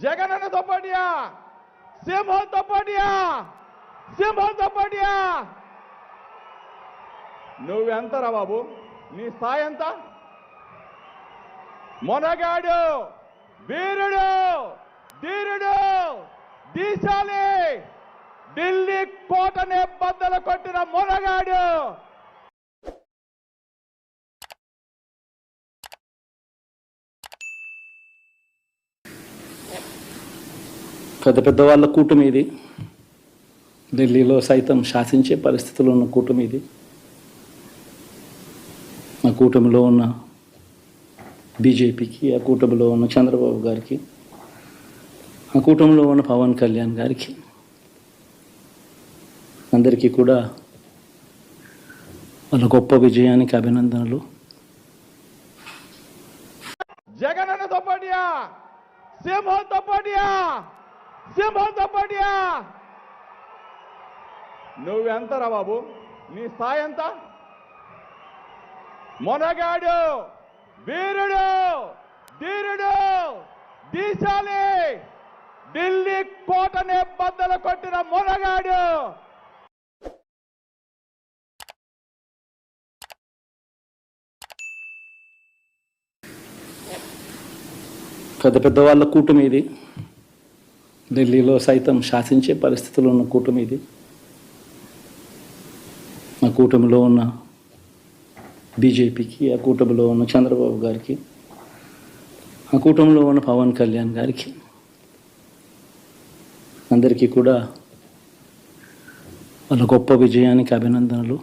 జగనన్నతో పాటియా సింహంతో పాటియా సింహంతో పాటియా నువ్వెంతరా బాబు నీ స్థాయి ఎంత మొనగాడు వీరుడు ధీరుడు దీశాలి ఢిల్లీ కోటనే బద్దలు కొట్టిన మొనగాడు పెద్ద పెద్ద వాళ్ళ కూటమి ఇది. ఢిల్లీలో సైతం శాసించే పరిస్థితుల్లో ఉన్న కూటమి ఇది. ఆ కూటమిలో ఉన్న బీజేపీకి, ఆ కూటమిలో ఉన్న చంద్రబాబు గారికి, ఆ కూటమిలో ఉన్న పవన్ కళ్యాణ్ గారికి అందరికీ కూడా వాళ్ళ గొప్ప విజయానికి అభినందనలు. జగనన్నతో పాటియా సింహంతో పాటియా సింహంతో పాటియా నువ్వెంతరా బాబు నీ స్థాయి ఎంత మొనగాడు వీరుడు ధీరుడు దీశాలి ఢిల్లీ కోటనే బద్దలు కొట్టిన మొనగాడు పెద్ద పెద్ద వాళ్ళ కూటమి ఇది. ఢిల్లీలో సైతం శాసించే పరిస్థితుల్లో ఉన్న కూటమి ఇది. ఆ కూటమిలో ఉన్న బీజేపీకి, ఆ కూటమిలో ఉన్న చంద్రబాబు గారికి, ఆ కూటమిలో ఉన్న పవన్ కళ్యాణ్ గారికి అందరికీ కూడా వాళ్ళ గొప్ప విజయానికి అభినందనలు.